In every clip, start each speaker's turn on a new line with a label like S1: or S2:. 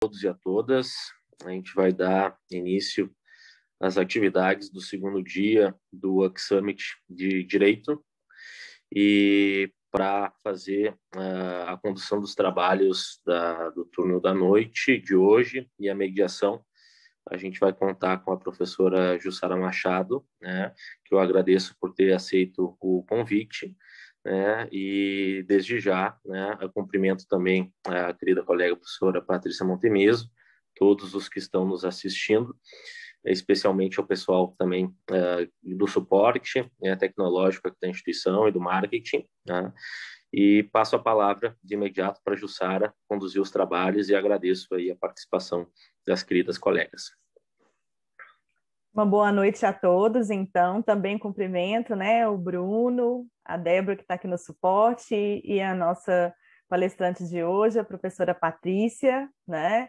S1: todos e a todas. A gente vai dar início às atividades do segundo dia do UX Summit de Direito e para fazer a condução dos trabalhos do turno da noite de hoje e a mediação, a gente vai contar com a professora Jussara Machado, né, que eu agradeço por ter aceito o convite, né, e desde já, né, eu cumprimento também a querida colega professora Patrícia Montemeso, todos os que estão nos assistindo, especialmente ao pessoal também do suporte tecnológico da instituição e do marketing, né, e passo a palavra de imediato para a Jussara conduzir os trabalhos e agradeço aí a participação das queridas colegas.
S2: Uma boa noite a todos, então, também cumprimento, né, o Bruno, a Débora que está aqui no suporte e a nossa palestrante de hoje, a professora Patrícia, né.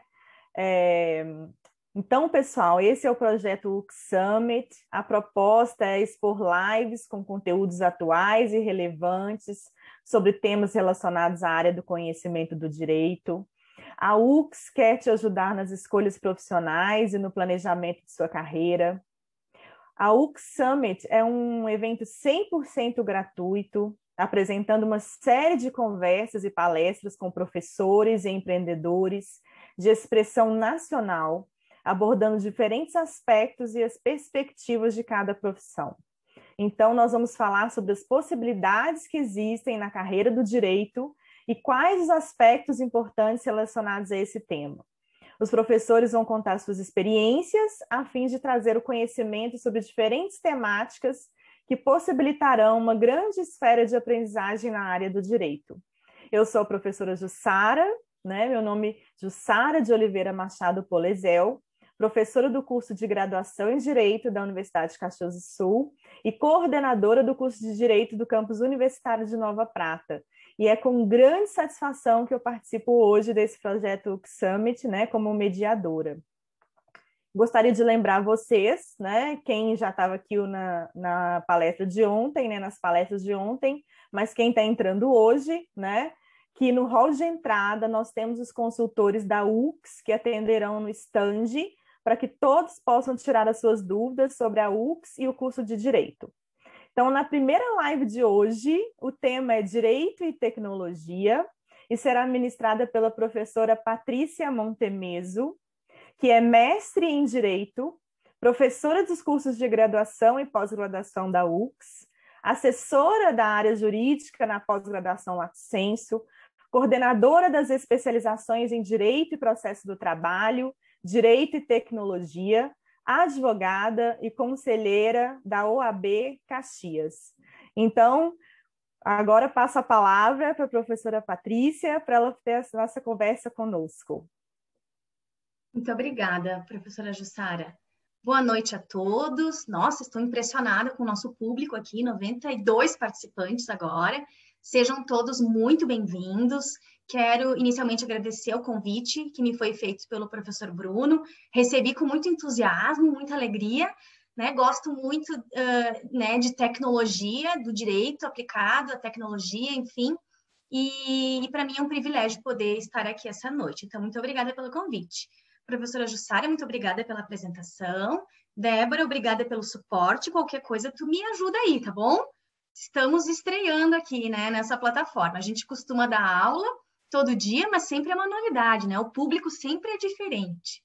S2: Então, pessoal, esse é o projeto UX Summit. A proposta é expor lives com conteúdos atuais e relevantes sobre temas relacionados à área do conhecimento do direito. A UX quer te ajudar nas escolhas profissionais e no planejamento de sua carreira. A UX Summit é um evento 100% gratuito, apresentando uma série de conversas e palestras com professores e empreendedores de expressão nacional, abordando diferentes aspectos e as perspectivas de cada profissão. Então, nós vamos falar sobre as possibilidades que existem na carreira do direito e quais os aspectos importantes relacionados a esse tema. Os professores vão contar suas experiências a fim de trazer o conhecimento sobre diferentes temáticas que possibilitarão uma grande esfera de aprendizagem na área do direito. Eu sou a professora Jussara, né? Meu nome é Jussara de Oliveira Machado Polezel, professora do curso de graduação em Direito da Universidade de Caxias do Sul e coordenadora do curso de Direito do campus universitário de Nova Prata. E é com grande satisfação que eu participo hoje desse projeto UX Summit, né, como mediadora. Gostaria de lembrar vocês, né, quem já estava aqui na palestra de ontem, né, nas palestras de ontem, mas quem está entrando hoje, né, que no hall de entrada nós temos os consultores da UX que atenderão no stand para que todos possam tirar as suas dúvidas sobre a UX e o curso de Direito. Então, na primeira live de hoje, o tema é Direito e Tecnologia e será ministrada pela professora Patrícia Montemeso, que é mestre em Direito, professora dos cursos de graduação e pós-graduação da UX, assessora da área jurídica na pós-graduação Lato Sensu, coordenadora das especializações em Direito e Processo do Trabalho, Direito e Tecnologia, advogada e conselheira da OAB Caxias. Então, agora passo a palavra para a professora Patrícia, para ela ter a nossa conversa conosco.
S3: Muito obrigada, professora Jussara. Boa noite a todos. Nossa, estou impressionada com o nosso público aqui, 92 participantes agora. Sejam todos muito bem-vindos. Quero inicialmente agradecer o convite que me foi feito pelo professor Bruno. Recebi com muito entusiasmo, muita alegria, né? Gosto muito né, de tecnologia, do direito aplicado à tecnologia, enfim. E para mim é um privilégio poder estar aqui essa noite. Então, muito obrigada pelo convite. Professora Jussara, muito obrigada pela apresentação. Débora, obrigada pelo suporte. Qualquer coisa, tu me ajuda aí, tá bom? Estamos estreando aqui, né, nessa plataforma. A gente costuma dar aula todo dia, mas sempre é uma novidade, né? O público sempre é diferente.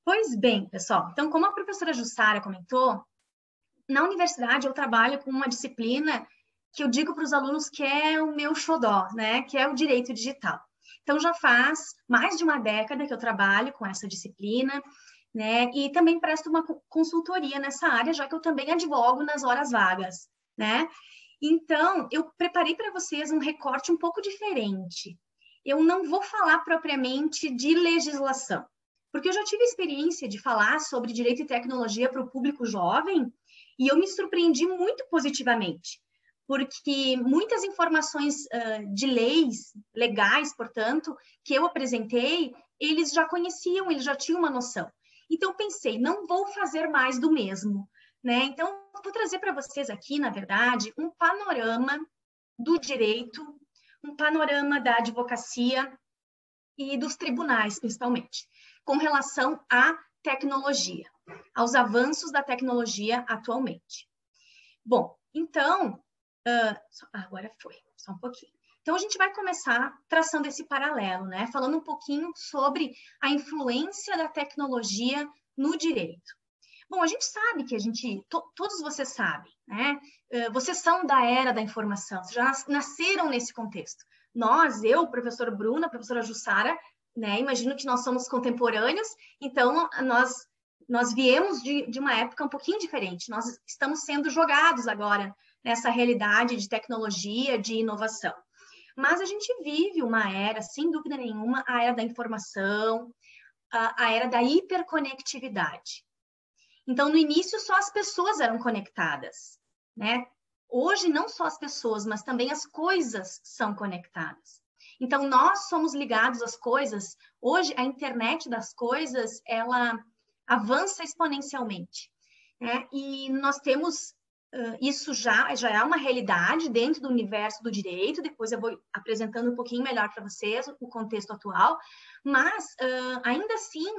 S3: Pois bem, pessoal, então, como a professora Jussara comentou, na universidade eu trabalho com uma disciplina que eu digo para os alunos que é o meu xodó, né? Que é o direito digital. Então, já faz mais de uma década que eu trabalho com essa disciplina, né? E também presto uma consultoria nessa área, já que eu também advogo nas horas vagas, né? Então, eu preparei para vocês um recorte um pouco diferente. Eu não vou falar propriamente de legislação, porque eu já tive experiência de falar sobre direito e tecnologia para o público jovem e eu me surpreendi muito positivamente, porque muitas informações de leis legais, portanto, que eu apresentei, eles já conheciam, eles já tinham uma noção. Então, pensei, não vou fazer mais do mesmo, né? Então, vou trazer para vocês aqui, na verdade, um panorama do direito, um panorama da advocacia, e dos tribunais, principalmente, com relação à tecnologia, aos avanços da tecnologia atualmente. Bom, então, agora foi, só um pouquinho. Então, a gente vai começar traçando esse paralelo, né? Falando um pouquinho sobre a influência da tecnologia no direito. Bom, a gente sabe que todos vocês sabem, né? Vocês são da era da informação, vocês já nasceram nesse contexto. Nós, eu, professora Bruna, professora Jussara, né? Imagino que nós somos contemporâneos, então nós viemos de uma época um pouquinho diferente. Nós estamos sendo jogados agora nessa realidade de tecnologia, de inovação. Mas a gente vive uma era, sem dúvida nenhuma, a era da informação, a era da hiperconectividade. Então, no início, só as pessoas eram conectadas, né? Hoje, não só as pessoas, mas também as coisas são conectadas. Então, nós somos ligados às coisas. Hoje, a internet das coisas, ela avança exponencialmente, né? E nós temos... isso já é uma realidade dentro do universo do direito, depois eu vou apresentando um pouquinho melhor para vocês o contexto atual, mas ainda assim,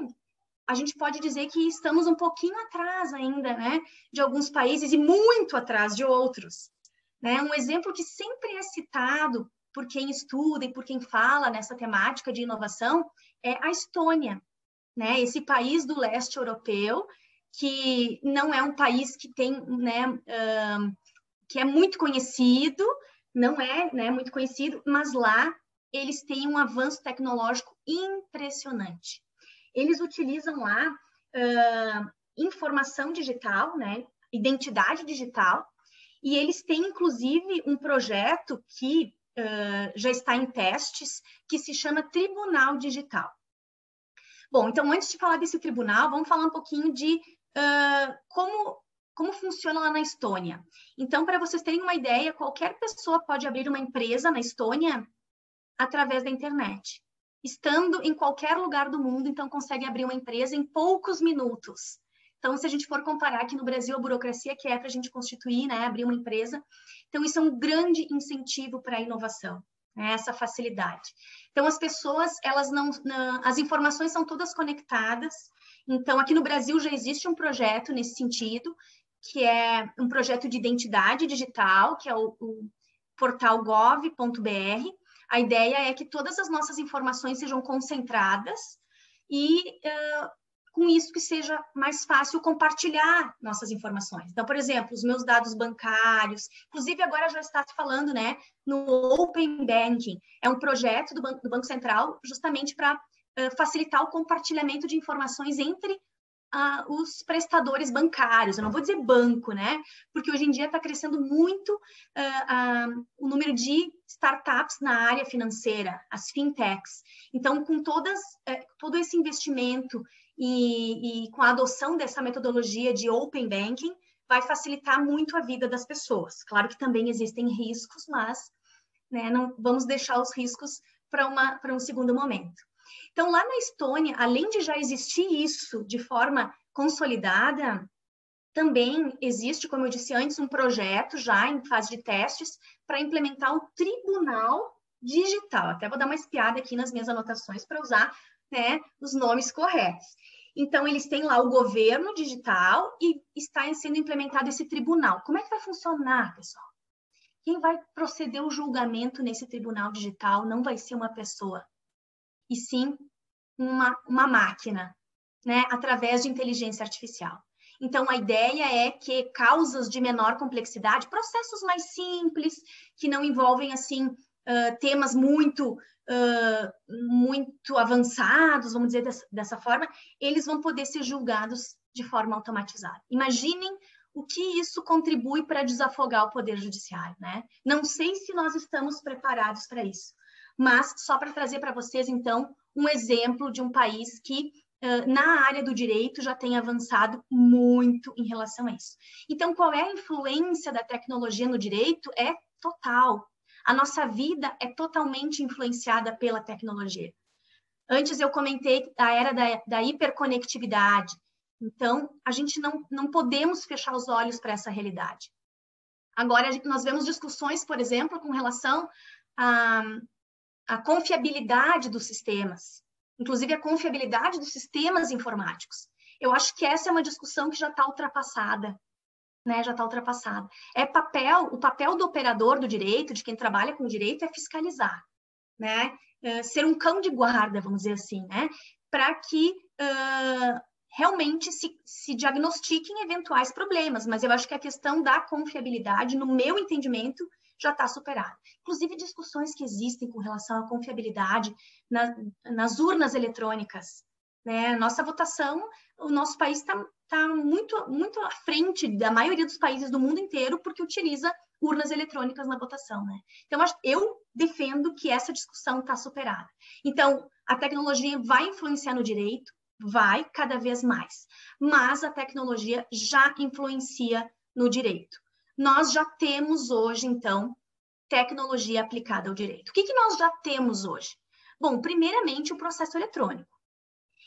S3: a gente pode dizer que estamos um pouquinho atrás ainda, né, de alguns países e muito atrás de outros, né? Um exemplo que sempre é citado por quem estuda e por quem fala nessa temática de inovação é a Estônia, né? Esse país do leste europeu, que não é um país que tem, né, que é muito conhecido, não é, né, muito conhecido, mas lá eles têm um avanço tecnológico impressionante. Eles utilizam lá informação digital, né, identidade digital, e eles têm, inclusive, um projeto que já está em testes, que se chama Tribunal Digital. Bom, então, antes de falar desse tribunal, vamos falar um pouquinho de como funciona lá na Estônia. Então, para vocês terem uma ideia, qualquer pessoa pode abrir uma empresa na Estônia através da internet. Estando em qualquer lugar do mundo, então consegue abrir uma empresa em poucos minutos. Então, se a gente for comparar aqui no Brasil, a burocracia que é para a gente constituir, né, abrir uma empresa, então isso é um grande incentivo para a inovação, né, essa facilidade. Então, as pessoas, as informações são todas conectadas. Então, aqui no Brasil já existe um projeto nesse sentido, que é um projeto de identidade digital, que é o portal gov.br. A ideia é que todas as nossas informações sejam concentradas e, com isso, que seja mais fácil compartilhar nossas informações. Então, por exemplo, os meus dados bancários, inclusive agora já está se falando, né, no Open Banking, é um projeto do Banco Central justamente para facilitar o compartilhamento de informações entre os prestadores bancários. Eu não vou dizer banco, né? Porque hoje em dia está crescendo muito o número de startups na área financeira, as fintechs. Então, com todo esse investimento e com a adoção dessa metodologia de Open Banking, vai facilitar muito a vida das pessoas. Claro que também existem riscos, mas, né, não vamos deixar os riscos para um segundo momento. Então, lá na Estônia, além de já existir isso de forma consolidada, também existe, como eu disse antes, um projeto já em fase de testes para implementar o Tribunal Digital. Até vou dar uma espiada aqui nas minhas anotações para usar, né, os nomes corretos. Então, eles têm lá o governo digital e está sendo implementado esse tribunal. Como é que vai funcionar, pessoal? Quem vai proceder o julgamento nesse tribunal digital não vai ser uma pessoa, e sim uma máquina, né, através de inteligência artificial. Então, a ideia é que causas de menor complexidade, processos mais simples, que não envolvem, assim, temas muito avançados, vamos dizer dessa forma, eles vão poder ser julgados de forma automatizada. Imaginem o que isso contribui para desafogar o Poder Judiciário, né? Não sei se nós estamos preparados para isso, mas só para trazer para vocês, então, um exemplo de um país que, na área do direito, já tem avançado muito em relação a isso. Então, qual é a influência da tecnologia no direito? É total. A nossa vida é totalmente influenciada pela tecnologia. Antes eu comentei a era da hiperconectividade. Então, a gente não podemos fechar os olhos para essa realidade. Agora, nós vemos discussões, por exemplo, com relação a confiabilidade dos sistemas, inclusive a confiabilidade dos sistemas informáticos. Eu acho que essa é uma discussão que já está ultrapassada, né? Já está ultrapassada. O papel do operador do direito, de quem trabalha com o direito, é fiscalizar, né? Ser um cão de guarda, vamos dizer assim, né? Para que realmente se diagnostiquem eventuais problemas, mas eu acho que a questão da confiabilidade, no meu entendimento, já está superada. Inclusive, discussões que existem com relação à confiabilidade nas urnas eletrônicas, né? Nossa votação, o nosso país está muito, muito à frente da maioria dos países do mundo inteiro, porque utiliza urnas eletrônicas na votação, né? Então, eu defendo que essa discussão está superada. Então, a tecnologia vai influenciar no direito, vai cada vez mais, mas a tecnologia já influencia no direito. Nós já temos hoje, então, tecnologia aplicada ao direito. O que nós já temos hoje? Bom, primeiramente, o processo eletrônico.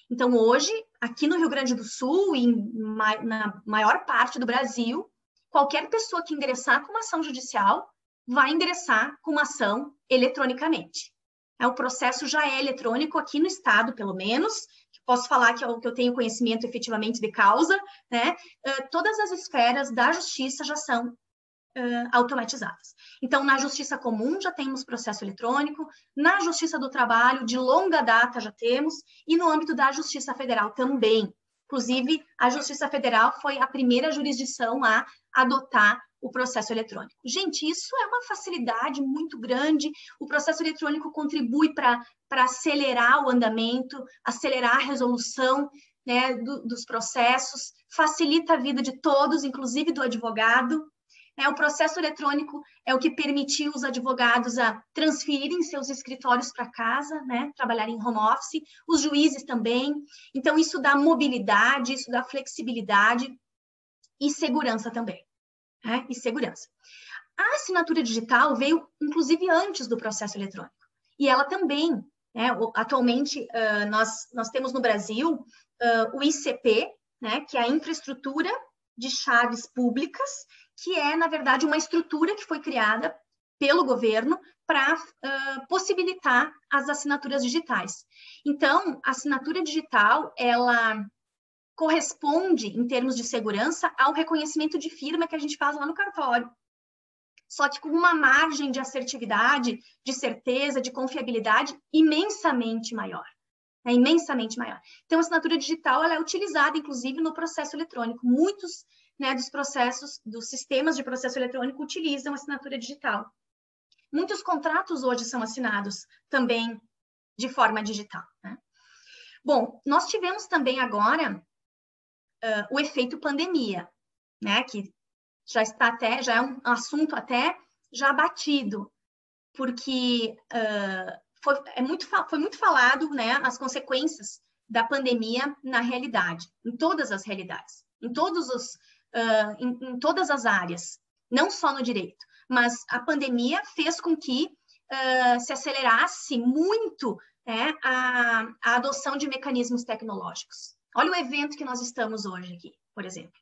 S3: Então, hoje, aqui no Rio Grande do Sul e na maior parte do Brasil, qualquer pessoa que ingressar com uma ação judicial vai ingressar com uma ação eletronicamente. O processo já é eletrônico aqui no estado, pelo menos. Posso falar que eu tenho conhecimento efetivamente de causa, né? Todas as esferas da justiça já são automatizadas. Então, na justiça comum já temos processo eletrônico, na justiça do trabalho, de longa data já temos, e no âmbito da justiça federal também. Inclusive, a Justiça Federal foi a primeira jurisdição a adotar o processo eletrônico. Gente, isso é uma facilidade muito grande. O processo eletrônico contribui para acelerar o andamento, acelerar a resolução, né, dos processos, facilita a vida de todos, inclusive do advogado. O processo eletrônico é o que permitiu os advogados a transferirem seus escritórios para casa, né? Trabalhar em home office, os juízes também. Então, isso dá mobilidade, isso dá flexibilidade e segurança também. E segurança. A assinatura digital veio, inclusive, antes do processo eletrônico. E ela também, né? Atualmente, nós temos no Brasil o ICP, né? Que é a infraestrutura de chaves públicas, que é, na verdade, uma estrutura que foi criada pelo governo para possibilitar as assinaturas digitais. Então, a assinatura digital, ela corresponde, em termos de segurança, ao reconhecimento de firma que a gente faz lá no cartório. Só que com uma margem de assertividade, de certeza, de confiabilidade imensamente maior. Imensamente maior. Então, a assinatura digital ela é utilizada, inclusive, no processo eletrônico. Muitos, né, dos processos, dos sistemas de processo eletrônico utilizam a assinatura digital. Muitos contratos hoje são assinados também de forma digital, né? Bom, nós tivemos também agora o efeito pandemia, né, que já é um assunto até já batido, porque foi muito falado, né, as consequências da pandemia na realidade, em todas as realidades, em todas as áreas, não só no direito, mas a pandemia fez com que se acelerasse muito, né, a adoção de mecanismos tecnológicos. Olha o evento que nós estamos hoje aqui, por exemplo,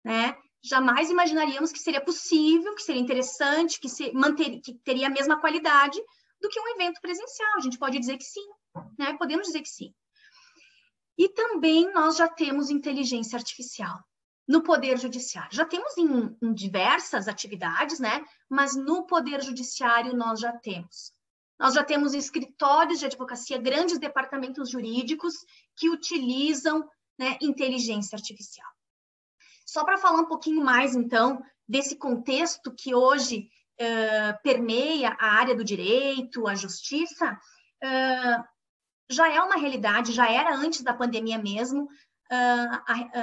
S3: né? Jamais imaginaríamos que seria possível, que seria interessante, que teria a mesma qualidade do que um evento presencial. A gente pode dizer que sim, né? Podemos dizer que sim. E também nós já temos inteligência artificial no Poder Judiciário. Já temos em diversas atividades, né? Mas no Poder Judiciário nós já temos. Nós já temos escritórios de advocacia, grandes departamentos jurídicos que utilizam, né, inteligência artificial. Só para falar um pouquinho mais, então, desse contexto que hoje permeia a área do direito, a justiça, já é uma realidade, já era antes da pandemia mesmo,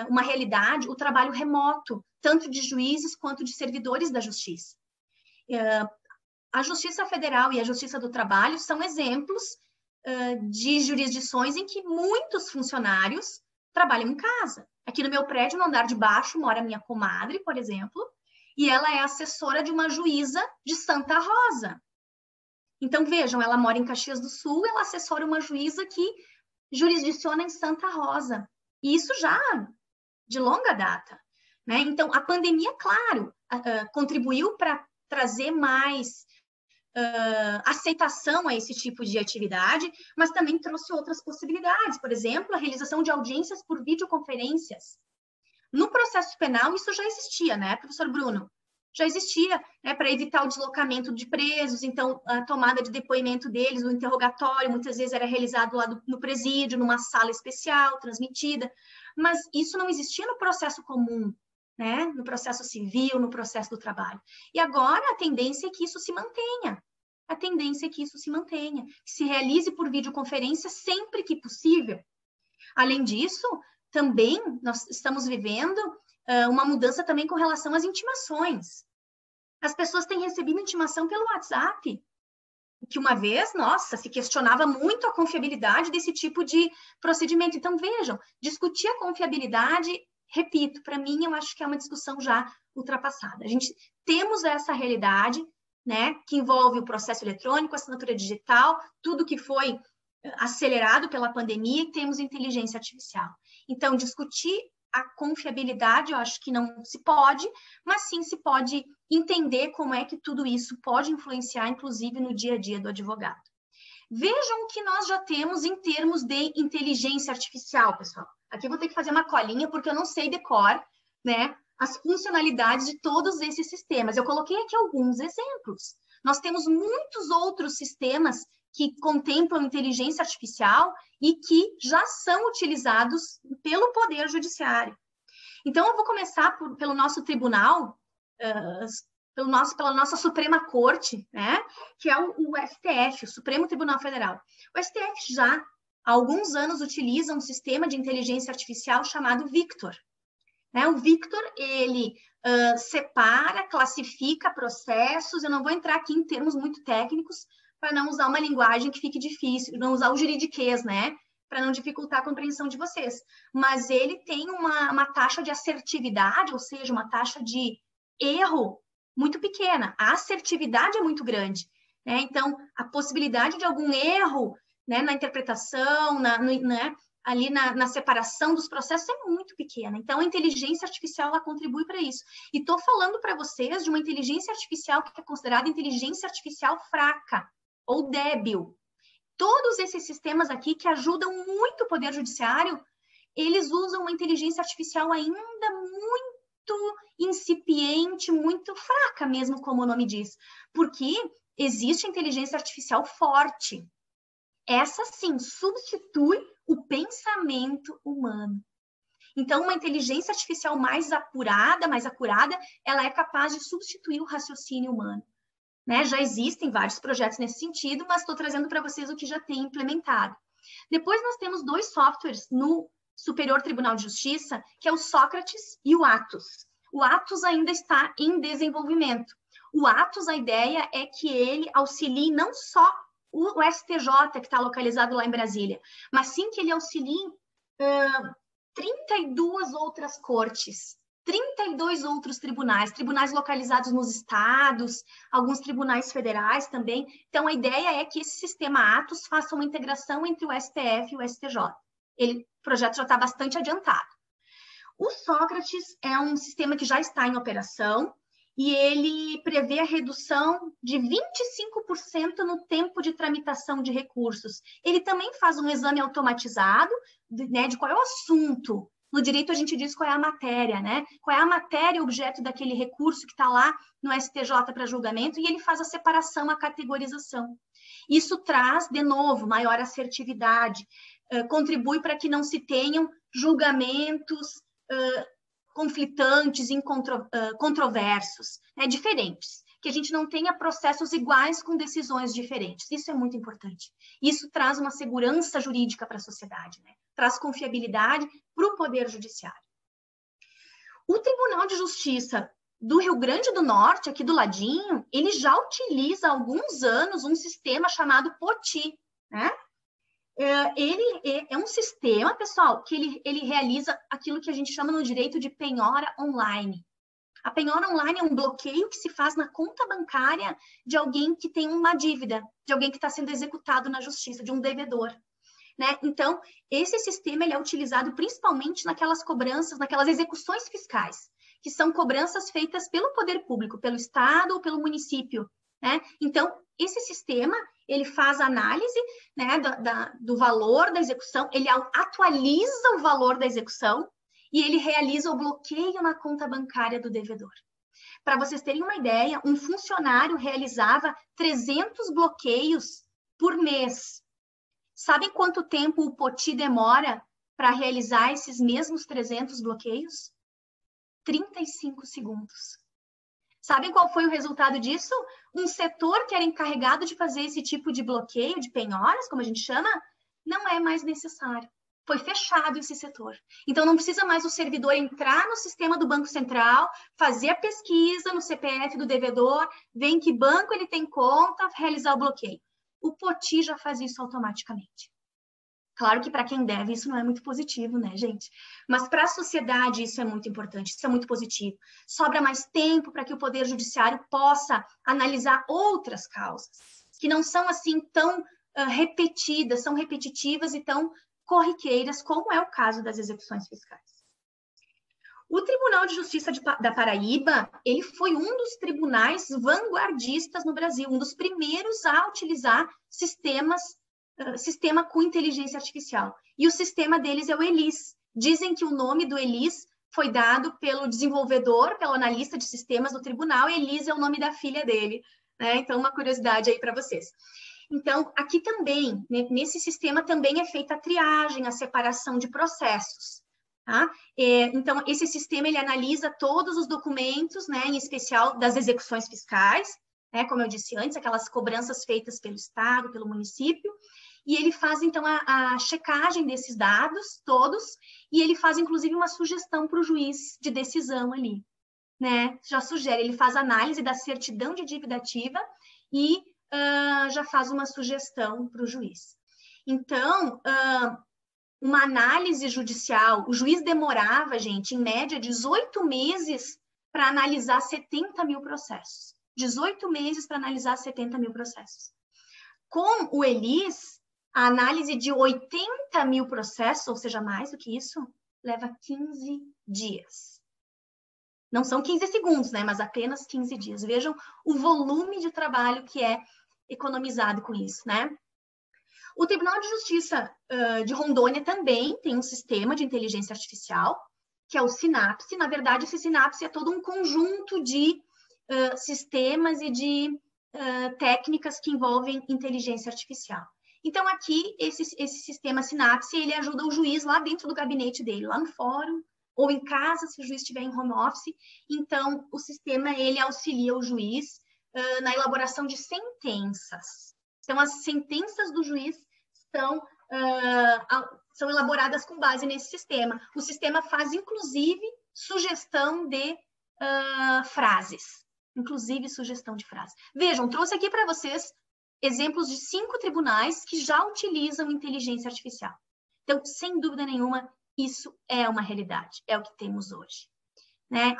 S3: uma realidade, o trabalho remoto, tanto de juízes quanto de servidores da justiça. A Justiça Federal e a Justiça do Trabalho são exemplos de jurisdições em que muitos funcionários trabalham em casa. Aqui no meu prédio, no andar de baixo, mora minha comadre, por exemplo, e ela é assessora de uma juíza de Santa Rosa. Então, vejam, ela mora em Caxias do Sul, ela assessora uma juíza que jurisdiciona em Santa Rosa. E isso já de longa data, né? Então, a pandemia, claro, contribuiu para trazer mais aceitação a esse tipo de atividade, mas também trouxe outras possibilidades. Por exemplo, a realização de audiências por videoconferências. No processo penal, isso já existia, né, professor Bruno? Já existia, né, para evitar o deslocamento de presos, então a tomada de depoimento deles, o interrogatório, muitas vezes era realizado lá no presídio, numa sala especial, transmitida, mas isso não existia no processo comum, né, no processo civil, no processo do trabalho. E agora a tendência é que isso se mantenha, que se realize por videoconferência sempre que possível. Além disso, também nós estamos vivendo uma mudança também com relação às intimações. As pessoas têm recebido intimação pelo WhatsApp, que uma vez, nossa, se questionava muito a confiabilidade desse tipo de procedimento. Então, vejam, discutir a confiabilidade, repito, para mim, eu acho que é uma discussão já ultrapassada. Temos essa realidade, né, que envolve o processo eletrônico, a assinatura digital, tudo que foi acelerado pela pandemia, e temos inteligência artificial. Então, discutir a confiabilidade, eu acho que não se pode, mas sim se pode entender como é que tudo isso pode influenciar, inclusive, no dia a dia do advogado. Vejam o que nós já temos em termos de inteligência artificial, pessoal. Aqui eu vou ter que fazer uma colinha, porque eu não sei de cor, né, as funcionalidades de todos esses sistemas. Eu coloquei aqui alguns exemplos. Nós temos muitos outros sistemas que contemplam inteligência artificial e que já são utilizados pelo Poder Judiciário. Então, eu vou começar pelo nosso tribunal, pela nossa Suprema Corte, né, que é o STF, o Supremo Tribunal Federal. O STF já há alguns anos utiliza um sistema de inteligência artificial chamado Victor. Né? O Victor, ele separa, classifica processos, eu não vou entrar aqui em termos muito técnicos, para não usar uma linguagem que fique difícil, não usar o juridiquês, né? Para não dificultar a compreensão de vocês. Mas ele tem uma taxa de assertividade, ou seja, uma taxa de erro muito pequena. A assertividade é muito grande, né? Então, a possibilidade de algum erro, né, na interpretação, ali na separação dos processos é muito pequena. Então, a inteligência artificial, ela contribui para isso. E estou falando para vocês de uma inteligência artificial que é considerada inteligência artificial fraca, ou débil. Todos esses sistemas aqui que ajudam muito o Poder Judiciário, eles usam uma inteligência artificial ainda muito incipiente, muito fraca mesmo, como o nome diz. Porque existe inteligência artificial forte. Essa, sim, substitui o pensamento humano. Então, uma inteligência artificial mais apurada, ela é capaz de substituir o raciocínio humano. Né? Já existem vários projetos nesse sentido, mas estou trazendo para vocês o que já tem implementado. Depois nós temos 2 softwares no Superior Tribunal de Justiça, que é o Sócrates e o Atos. O Atos ainda está em desenvolvimento. O Atos, a ideia é que ele auxilie não só o STJ, que está localizado lá em Brasília, mas sim que ele auxilie 32 outras cortes, 32 outros tribunais localizados nos estados, alguns tribunais federais também. Então, a ideia é que esse sistema Atos faça uma integração entre o STF e o STJ. O projeto já está bastante adiantado. O Sócrates é um sistema que já está em operação e ele prevê a redução de 25% no tempo de tramitação de recursos. Ele também faz um exame automatizado, né, de qual é o assunto. No direito, a gente diz qual é a matéria, né? Qual é a matéria objeto daquele recurso que está lá no STJ para julgamento, e ele faz a separação, a categorização. Isso traz, de novo, maior assertividade, contribui para que não se tenham julgamentos conflitantes, controversos, né? Diferentes, que a gente não tenha processos iguais com decisões diferentes. Isso é muito importante. Isso traz uma segurança jurídica para a sociedade, né? Traz confiabilidade para o Poder Judiciário. O Tribunal de Justiça do Rio Grande do Norte, aqui do ladinho, ele já utiliza há alguns anos um sistema chamado POTI, né? Ele é um sistema, pessoal, que ele realiza aquilo que a gente chama no direito de penhora online. A penhora online é um bloqueio que se faz na conta bancária de alguém que tem uma dívida, de alguém que está sendo executado na justiça, de um devedor. Né? Então, esse sistema ele é utilizado principalmente naquelas cobranças, naquelas execuções fiscais, que são cobranças feitas pelo poder público, pelo Estado ou pelo município, né? Então, esse sistema, ele faz análise, né, do valor da execução, ele atualiza o valor da execução e ele realiza o bloqueio na conta bancária do devedor. Para vocês terem uma ideia, um funcionário realizava 300 bloqueios por mês. Sabem quanto tempo o Poti demora para realizar esses mesmos 300 bloqueios? 35 segundos. Sabem qual foi o resultado disso? Um setor que era encarregado de fazer esse tipo de bloqueio, de penhoras, como a gente chama, não é mais necessário. Foi fechado esse setor. Então, não precisa mais o servidor entrar no sistema do Banco Central, fazer a pesquisa no CPF do devedor, ver em que banco ele tem conta, realizar o bloqueio. O Poti já faz isso automaticamente. Claro que para quem deve isso não é muito positivo, né, gente? Mas para a sociedade isso é muito importante, isso é muito positivo. Sobra mais tempo para que o Poder Judiciário possa analisar outras causas, que não são assim tão repetidas, são repetitivas e tão corriqueiras, como é o caso das execuções fiscais. O Tribunal de Justiça da Paraíba, ele foi um dos tribunais vanguardistas no Brasil, um dos primeiros a utilizar sistema com inteligência artificial. E o sistema deles é o ELIS. Dizem que o nome do ELIS foi dado pelo desenvolvedor, pelo analista de sistemas do tribunal, e ELIS é o nome da filha dele, né? Então, uma curiosidade aí para vocês. Então, aqui também, nesse sistema também é feita a triagem, a separação de processos. Tá? Então, esse sistema, ele analisa todos os documentos, né, em especial das execuções fiscais, né, como eu disse antes, aquelas cobranças feitas pelo Estado, pelo município, e ele faz, então, a checagem desses dados todos, e ele faz, inclusive, uma sugestão para o juiz de decisão ali, né? Já sugere, ele faz análise da certidão de dívida ativa e já faz uma sugestão para o juiz. Então, uma análise judicial, o juiz demorava, gente, em média, 18 meses para analisar 70 mil processos. 18 meses para analisar 70 mil processos. Com o ELIS, a análise de 80 mil processos, ou seja, mais do que isso, leva 15 dias. Não são 15 segundos, né? Mas apenas 15 dias. Vejam o volume de trabalho que é economizado com isso, né? O Tribunal de Justiça de Rondônia também tem um sistema de inteligência artificial, que é o Sinapse. Na verdade, esse Sinapse é todo um conjunto de sistemas e de técnicas que envolvem inteligência artificial. Então, aqui, esse sistema Sinapse, ele ajuda o juiz lá dentro do gabinete dele, lá no fórum, ou em casa, se o juiz estiver em home office. Então, o sistema, ele auxilia o juiz na elaboração de sentenças. Então, as sentenças do juiz são elaboradas com base nesse sistema. O sistema faz, inclusive, sugestão de frases. Inclusive, sugestão de frases. Vejam, trouxe aqui para vocês exemplos de 5 tribunais que já utilizam inteligência artificial. Então, sem dúvida nenhuma, isso é uma realidade. É o que temos hoje. Né?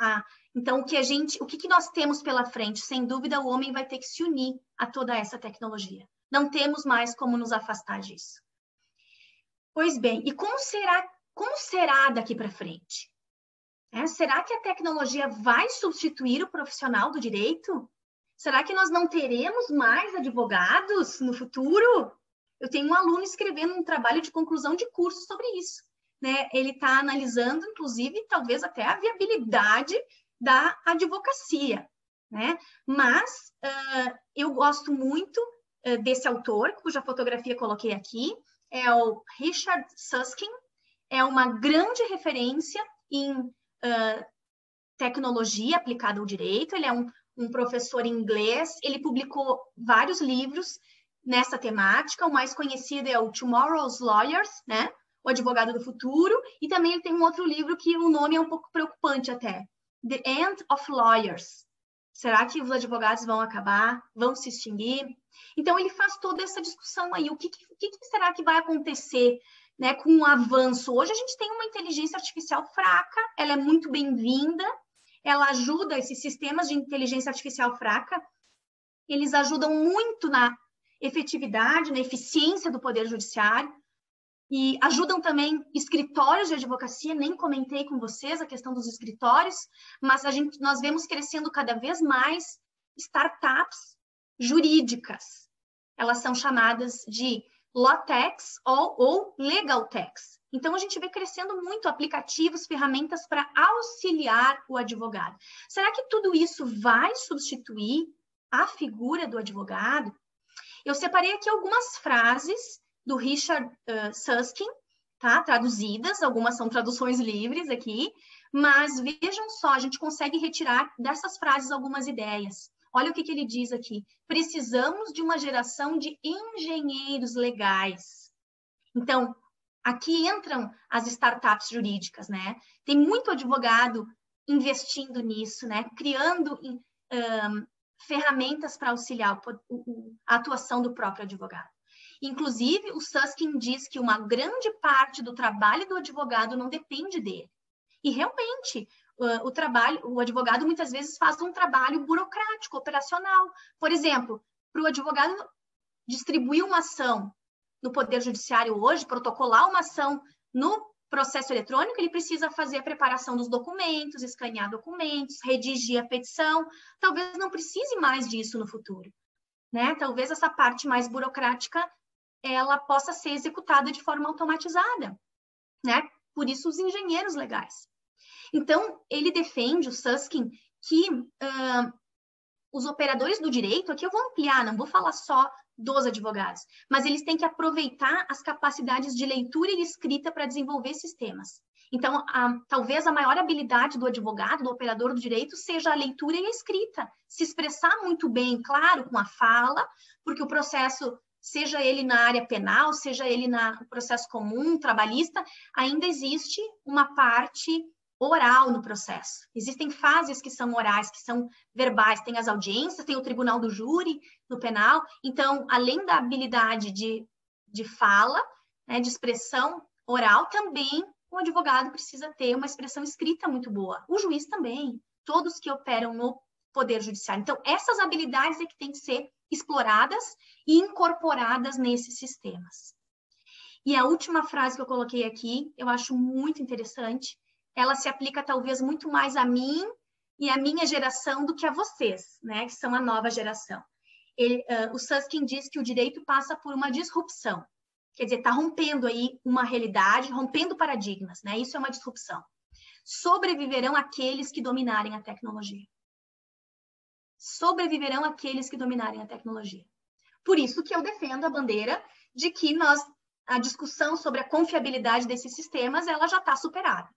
S3: Então, o que nós temos pela frente? Sem dúvida, o homem vai ter que se unir a toda essa tecnologia. Não temos mais como nos afastar disso. Pois bem, e como será daqui para frente? Será que a tecnologia vai substituir o profissional do direito? Será que nós não teremos mais advogados no futuro? Eu tenho um aluno escrevendo um trabalho de conclusão de curso sobre isso. Né? Ele está analisando, inclusive, talvez até a viabilidade da advocacia. Né? Mas eu gosto muito desse autor, cuja fotografia coloquei aqui, é o Richard Susskind, é uma grande referência em tecnologia aplicada ao direito, ele é um professor inglês, ele publicou vários livros nessa temática, o mais conhecido é o Tomorrow's Lawyers, né? O Advogado do Futuro, e também ele tem um outro livro que o nome é um pouco preocupante até, The End of Lawyers. Será que os advogados vão acabar? Vão se extinguir? Então, ele faz toda essa discussão aí. O que será que vai acontecer, né, com o avanço? Hoje a gente tem uma inteligência artificial fraca, ela é muito bem-vinda, ela ajuda, esses sistemas de inteligência artificial fraca, eles ajudam muito na efetividade, na eficiência do Poder Judiciário, e ajudam também escritórios de advocacia, nem comentei com vocês a questão dos escritórios, mas nós vemos crescendo cada vez mais startups, jurídicas. Elas são chamadas de law tax ou legal tax. Então, a gente vê crescendo muito aplicativos, ferramentas para auxiliar o advogado. Será que tudo isso vai substituir a figura do advogado? Eu separei aqui algumas frases do Richard Susskind, tá? Traduzidas, algumas são traduções livres aqui, mas vejam só, a gente consegue retirar dessas frases algumas ideias. Olha o que ele diz aqui. Precisamos de uma geração de engenheiros legais. Então, aqui entram as startups jurídicas, né? Tem muito advogado investindo nisso, né? Criando ferramentas para auxiliar a atuação do próprio advogado. Inclusive, o Susskind diz que uma grande parte do trabalho do advogado não depende dele. E realmente, o advogado muitas vezes faz um trabalho burocrático, operacional. Por exemplo, para o advogado distribuir uma ação no Poder Judiciário hoje, protocolar uma ação no processo eletrônico, ele precisa fazer a preparação dos documentos, escanear documentos, redigir a petição. Talvez não precise mais disso no futuro, né? Talvez essa parte mais burocrática ela possa ser executada de forma automatizada, né? Por isso os engenheiros legais. Então, ele defende, o Susskind, que os operadores do direito, aqui eu vou ampliar, não vou falar só dos advogados, mas eles têm que aproveitar as capacidades de leitura e escrita para desenvolver sistemas. Então, talvez a maior habilidade do advogado, do operador do direito, seja a leitura e a escrita. Se expressar muito bem, claro, com a fala, porque o processo, seja ele na área penal, seja ele no processo comum, trabalhista, ainda existe uma parte oral no processo. Existem fases que são orais, que são verbais, tem as audiências, tem o tribunal do júri no penal. Então, além da habilidade de fala, né, de expressão oral, também o advogado precisa ter uma expressão escrita muito boa. O juiz também, todos que operam no Poder Judiciário. Então, essas habilidades é que têm que ser exploradas e incorporadas nesses sistemas. E a última frase que eu coloquei aqui, eu acho muito interessante, ela se aplica talvez muito mais a mim e a minha geração do que a vocês, né, que são a nova geração. O Susskind diz que o direito passa por uma disrupção, quer dizer, está rompendo aí uma realidade, rompendo paradigmas, né, isso é uma disrupção. Sobreviverão aqueles que dominarem a tecnologia. Sobreviverão aqueles que dominarem a tecnologia. Por isso que eu defendo a bandeira de que a discussão sobre a confiabilidade desses sistemas, ela já está superada.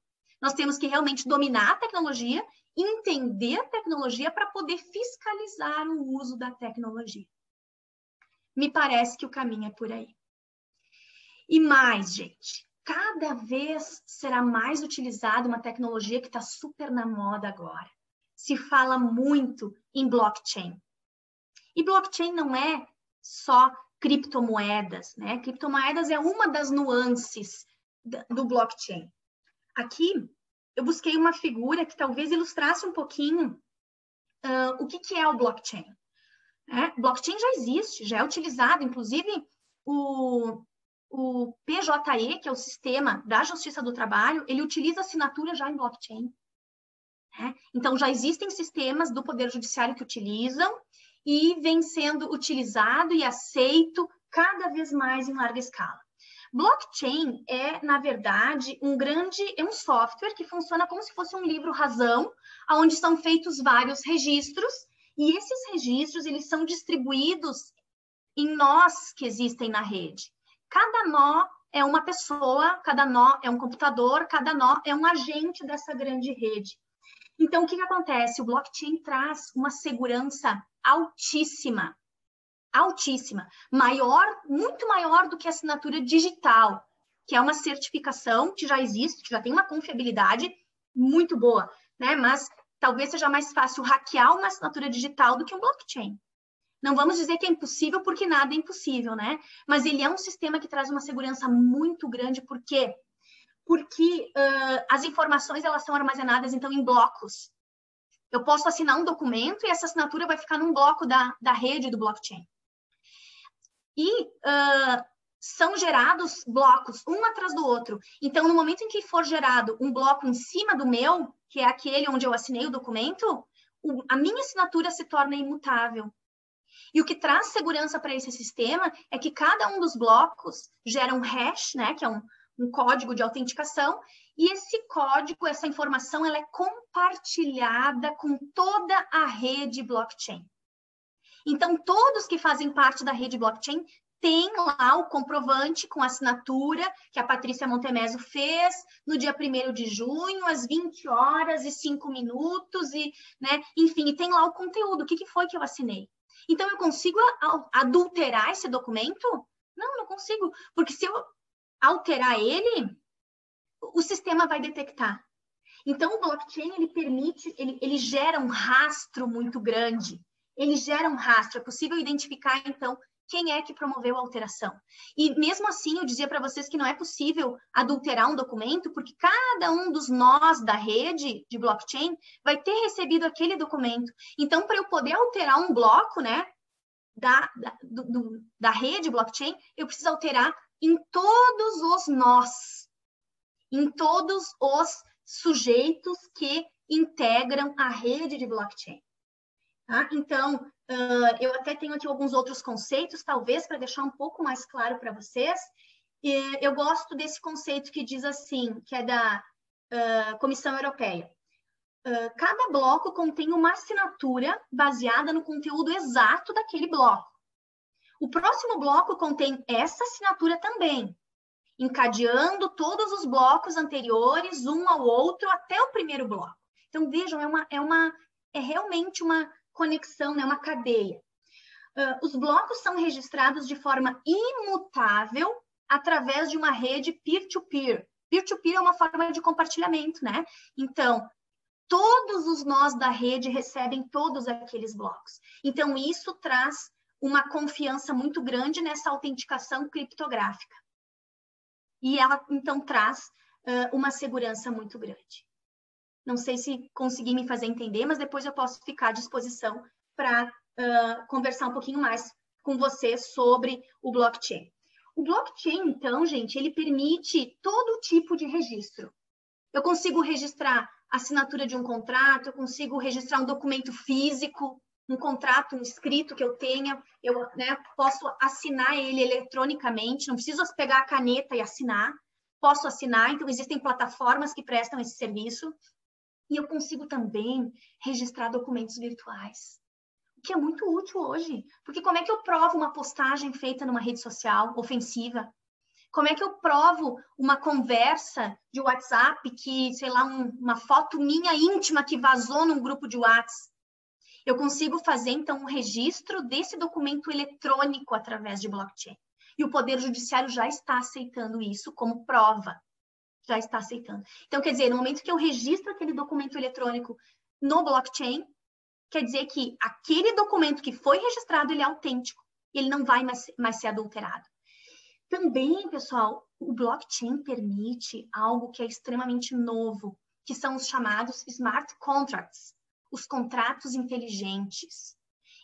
S3: Nós temos que realmente dominar a tecnologia, entender a tecnologia para poder fiscalizar o uso da tecnologia. Me parece que o caminho é por aí. E mais, gente, cada vez será mais utilizada uma tecnologia que está super na moda agora. Se fala muito em blockchain. E blockchain não é só criptomoedas, né? Criptomoedas é uma das nuances do blockchain. Aqui, eu busquei uma figura que talvez ilustrasse um pouquinho o que é o blockchain. Blockchain já existe, já é utilizado, inclusive o PJE, que é o Sistema da Justiça do Trabalho, ele utiliza assinatura já em blockchain. Então, já existem sistemas do Poder Judiciário que utilizam e vem sendo utilizado e aceito cada vez mais em larga escala. Blockchain é, na verdade, um software que funciona como se fosse um livro-razão, onde são feitos vários registros, e esses registros eles são distribuídos em nós que existem na rede. Cada nó é uma pessoa, cada nó é um computador, cada nó é um agente dessa grande rede. Então, o que acontece? O blockchain traz uma segurança altíssima, muito maior do que a assinatura digital, que é uma certificação que já existe, que já tem uma confiabilidade muito boa, né? Mas talvez seja mais fácil hackear uma assinatura digital do que um blockchain. Não vamos dizer que é impossível, porque nada é impossível, né? Mas ele é um sistema que traz uma segurança muito grande, por quê? Porque as informações elas são armazenadas, então, em blocos. Eu posso assinar um documento e essa assinatura vai ficar num bloco da rede do blockchain. E são gerados blocos, um atrás do outro. Então, no momento em que for gerado um bloco em cima do meu, que é aquele onde eu assinei o documento, a minha assinatura se torna imutável. E o que traz segurança para esse sistema é que cada um dos blocos gera um hash, né, que é um código de autenticação, e esse código, essa informação, ela é compartilhada com toda a rede blockchain. Então, todos que fazem parte da rede blockchain têm lá o comprovante com assinatura que a Patrícia Montemeso fez no dia 1º de junho, às 20h05, e, né, enfim, e tem lá o conteúdo, o que foi que eu assinei. Então, eu consigo adulterar esse documento? Não, não consigo, porque se eu alterar ele, o sistema vai detectar. Então, o blockchain, ele permite, ele gera um rastro muito grande. Ele gera um rastro, é possível identificar, então, quem é que promoveu a alteração. E mesmo assim, eu dizia para vocês que não é possível adulterar um documento, porque cada um dos nós da rede de blockchain vai ter recebido aquele documento. Então, para eu poder alterar um bloco, né, da rede blockchain, eu preciso alterar em todos os nós, em todos os sujeitos que integram a rede de blockchain. Tá? Então, eu até tenho aqui alguns outros conceitos, talvez, para deixar um pouco mais claro para vocês. Eu gosto desse conceito que diz assim, que é da Comissão Europeia. Cada bloco contém uma assinatura baseada no conteúdo exato daquele bloco. O próximo bloco contém essa assinatura também, encadeando todos os blocos anteriores, um ao outro, até o primeiro bloco. Então, vejam, é realmente uma conexão, né? Uma cadeia. Os blocos são registrados de forma imutável através de uma rede peer-to-peer. Peer-to-peer é uma forma de compartilhamento, né? Então, todos os nós da rede recebem todos aqueles blocos. Então, isso traz uma confiança muito grande nessa autenticação criptográfica. E ela, então, traz uma segurança muito grande. Não sei se consegui me fazer entender, mas depois eu posso ficar à disposição para conversar um pouquinho mais com você sobre o blockchain. O blockchain, então, gente, ele permite todo tipo de registro. Eu consigo registrar a assinatura de um contrato, eu consigo registrar um documento físico, um contrato, um escrito que eu tenha, eu, né, posso assinar ele eletronicamente, não preciso pegar a caneta e assinar, posso assinar, então existem plataformas que prestam esse serviço. E eu consigo também registrar documentos virtuais, o que é muito útil hoje. Porque como é que eu provo uma postagem feita numa rede social ofensiva? Como é que eu provo uma conversa de WhatsApp que, sei lá, uma foto minha íntima que vazou num grupo de WhatsApp? Eu consigo fazer, então, um registro desse documento eletrônico através de blockchain. E o Poder Judiciário já está aceitando isso como prova. Já está aceitando. Então, quer dizer, no momento que eu registro aquele documento eletrônico no blockchain, quer dizer que aquele documento que foi registrado, ele é autêntico. Ele não vai mais ser adulterado. Também, pessoal, o blockchain permite algo que é extremamente novo, que são os chamados smart contracts, os contratos inteligentes.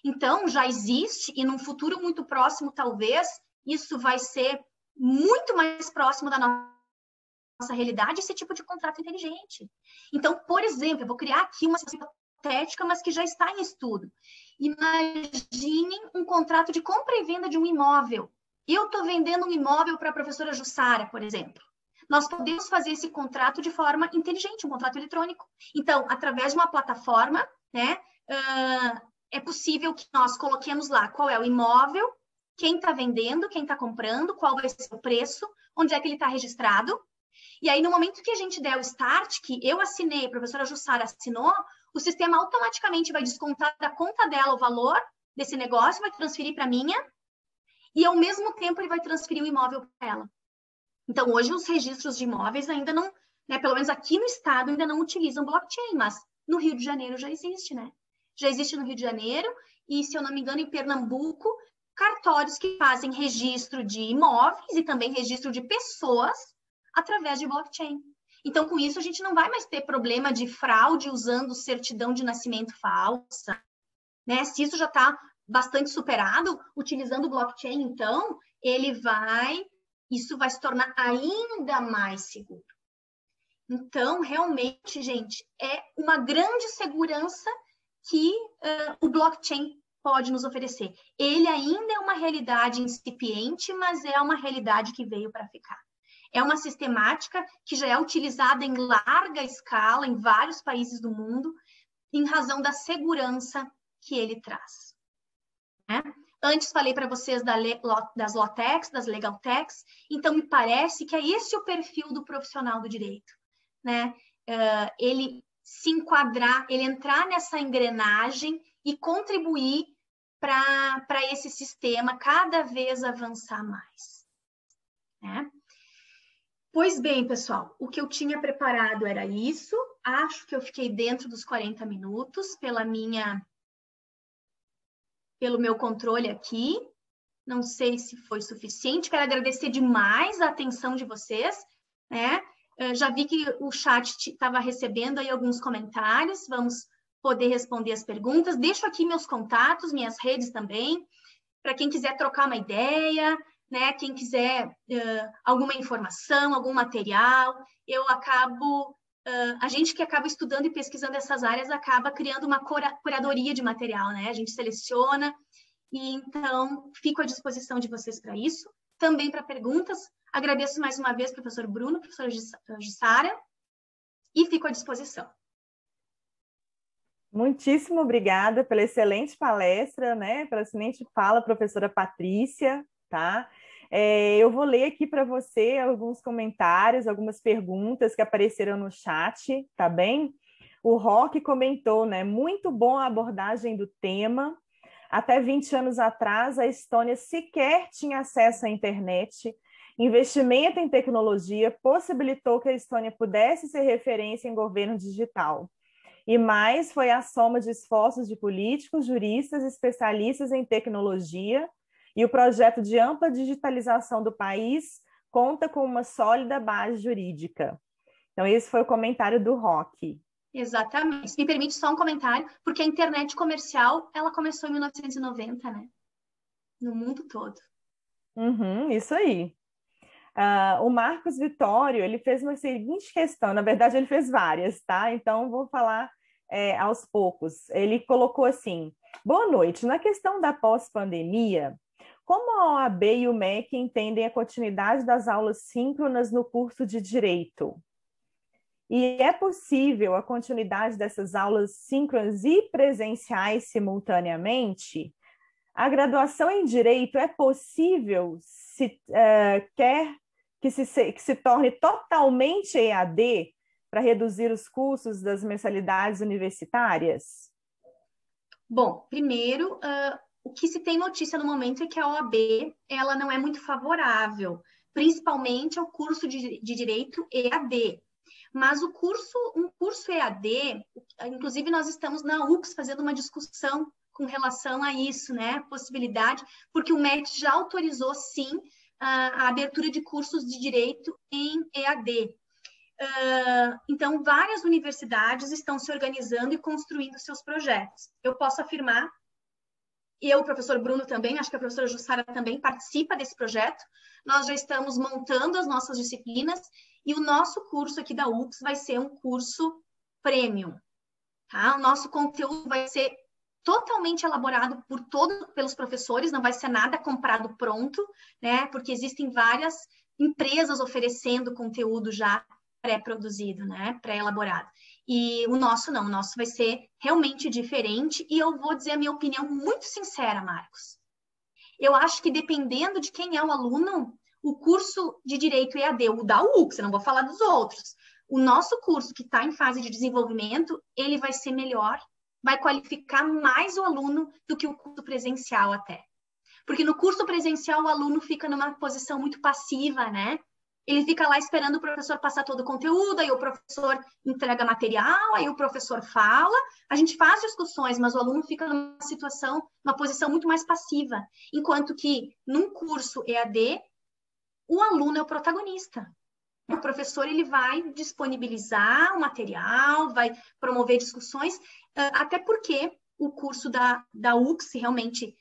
S3: Então, já existe, e num futuro muito próximo, talvez, isso vai ser muito mais próximo da nossa realidade, esse tipo de contrato inteligente. Então, por exemplo, eu vou criar aqui uma situação hipotética, mas que já está em estudo. Imaginem um contrato de compra e venda de um imóvel. Eu estou vendendo um imóvel para a professora Jussara, por exemplo. Nós podemos fazer esse contrato de forma inteligente, um contrato eletrônico. Então, através de uma plataforma, né, é possível que nós coloquemos lá qual é o imóvel, quem está vendendo, quem está comprando, qual vai ser o preço, onde é que ele está registrado. E aí, no momento que a gente der o start, que eu assinei, a professora Jussara assinou, o sistema automaticamente vai descontar da conta dela o valor desse negócio, vai transferir para a minha, e ao mesmo tempo ele vai transferir o imóvel para ela. Então, hoje os registros de imóveis ainda não, né, pelo menos aqui no estado, ainda não utilizam blockchain, mas no Rio de Janeiro já existe, né? Já existe no Rio de Janeiro, e se eu não me engano, em Pernambuco, cartórios que fazem registro de imóveis e também registro de pessoas através de blockchain. Então, com isso, a gente não vai mais ter problema de fraude usando certidão de nascimento falsa, né? Se isso já está bastante superado, utilizando o blockchain, então, isso vai se tornar ainda mais seguro. Então, realmente, gente, é uma grande segurança que o blockchain pode nos oferecer. Ele ainda é uma realidade incipiente, mas é uma realidade que veio para ficar. É uma sistemática que já é utilizada em larga escala em vários países do mundo, em razão da segurança que ele traz. Né? Antes falei para vocês das LawTechs, das LegalTechs, então me parece que é esse o perfil do profissional do direito. Né? Ele se enquadrar, ele entrar nessa engrenagem e contribuir para esse sistema cada vez avançar mais. Né? Pois bem, pessoal, o que eu tinha preparado era isso. Acho que eu fiquei dentro dos 40 minutos pelo meu controle aqui. Não sei se foi suficiente. Quero agradecer demais a atenção de vocês, né? Já vi que o chat estava recebendo aí alguns comentários. Vamos poder responder as perguntas. Deixo aqui meus contatos, minhas redes também, para quem quiser trocar uma ideia, né? Quem quiser alguma informação, algum material. A gente que acaba estudando e pesquisando essas áreas acaba criando uma curadoria de material, né? A gente seleciona e então fico à disposição de vocês para isso. Também para perguntas. Agradeço mais uma vez, professor Bruno, professora Jussara, e fico à disposição.
S2: Muitíssimo obrigada pela excelente palestra, né? Pela excelente fala, professora Patrícia, tá? Eu vou ler aqui para você alguns comentários, algumas perguntas que apareceram no chat, tá bem? O Roque comentou, né? Muito bom a abordagem do tema. Até 20 anos atrás, a Estônia sequer tinha acesso à internet. Investimento em tecnologia possibilitou que a Estônia pudesse ser referência em governo digital. E mais foi a soma de esforços de políticos, juristas, especialistas em tecnologia, e o projeto de ampla digitalização do país conta com uma sólida base jurídica. Então, esse foi o comentário do Roque.
S3: Exatamente. Me permite só um comentário, porque a internet comercial, ela começou em 1990, né? No mundo todo.
S2: Isso aí. O Marcos Vitório, ele fez uma seguinte questão, na verdade ele fez várias, tá? Então vou falar aos poucos. Ele colocou assim: boa noite, na questão da pós-pandemia, como a OAB e o MEC entendem a continuidade das aulas síncronas no curso de Direito? E é possível a continuidade dessas aulas síncronas e presenciais simultaneamente? A graduação em Direito é possível se quer que se torne totalmente EAD para reduzir os custos das mensalidades universitárias?
S3: Bom, primeiro, o que se tem notícia no momento é que a OAB ela não é muito favorável, principalmente ao curso de Direito EAD. Mas um curso EAD, inclusive nós estamos na UX fazendo uma discussão com relação a isso, né? Possibilidade, porque o MEC já autorizou, sim, a abertura de cursos de direito em EAD. Então, várias universidades estão se organizando e construindo seus projetos. Eu posso afirmar, e o professor Bruno também, acho que a professora Jussara também participa desse projeto, nós já estamos montando as nossas disciplinas e o nosso curso aqui da UX vai ser um curso premium. Tá? O nosso conteúdo vai ser totalmente elaborado pelos professores, não vai ser nada comprado pronto, né? Porque existem várias empresas oferecendo conteúdo já pré-produzido, né? Pré-elaborado. E o nosso não, o nosso vai ser realmente diferente e eu vou dizer a minha opinião muito sincera, Marcos. Eu acho que dependendo de quem é o aluno, o curso de Direito EAD, o da UX, eu não vou falar dos outros, o nosso curso que está em fase de desenvolvimento, ele vai ser melhor, vai qualificar mais o aluno do que o curso presencial até. Porque no curso presencial o aluno fica numa posição muito passiva, né? Ele fica lá esperando o professor passar todo o conteúdo, aí o professor entrega material, aí o professor fala, a gente faz discussões, mas o aluno fica numa posição muito mais passiva. Enquanto que num curso EAD, o aluno é o protagonista. O professor ele vai disponibilizar o material, vai promover discussões, até porque o curso da UX, se realmente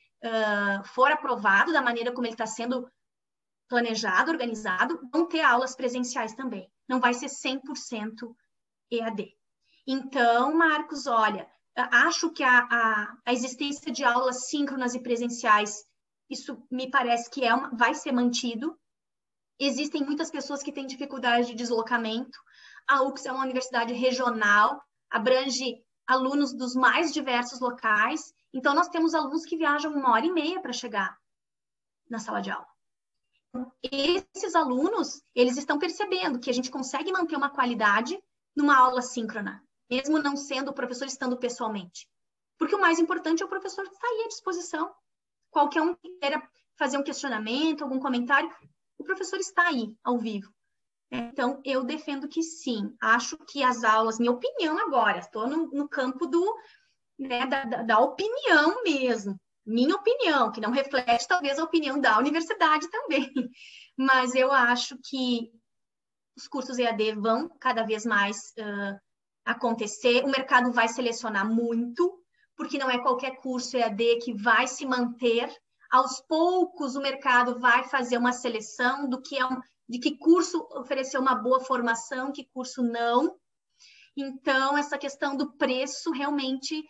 S3: for aprovado da maneira como ele está sendo planejado, organizado, vão ter aulas presenciais também. Não vai ser 100% EAD. Então, Marcos, olha, acho que a existência de aulas síncronas e presenciais, isso me parece que vai ser mantido. Existem muitas pessoas que têm dificuldade de deslocamento. A UX é uma universidade regional, abrange alunos dos mais diversos locais. Então, nós temos alunos que viajam 1h30 para chegar na sala de aula. Esses alunos, eles estão percebendo que a gente consegue manter uma qualidade numa aula síncrona, mesmo não sendo o professor estando pessoalmente. Porque o mais importante é o professor estar aí à disposição. Qualquer um que queira fazer um questionamento, algum comentário, o professor está aí, ao vivo. Então, eu defendo que sim. Acho que as aulas, minha opinião agora, estou no campo né, da opinião mesmo. Minha opinião, que não reflete talvez a opinião da universidade também. Mas eu acho que os cursos EAD vão cada vez mais acontecer. O mercado vai selecionar muito, porque não é qualquer curso EAD que vai se manter. Aos poucos, o mercado vai fazer uma seleção de que curso ofereceu uma boa formação, que curso não. Então, essa questão do preço realmente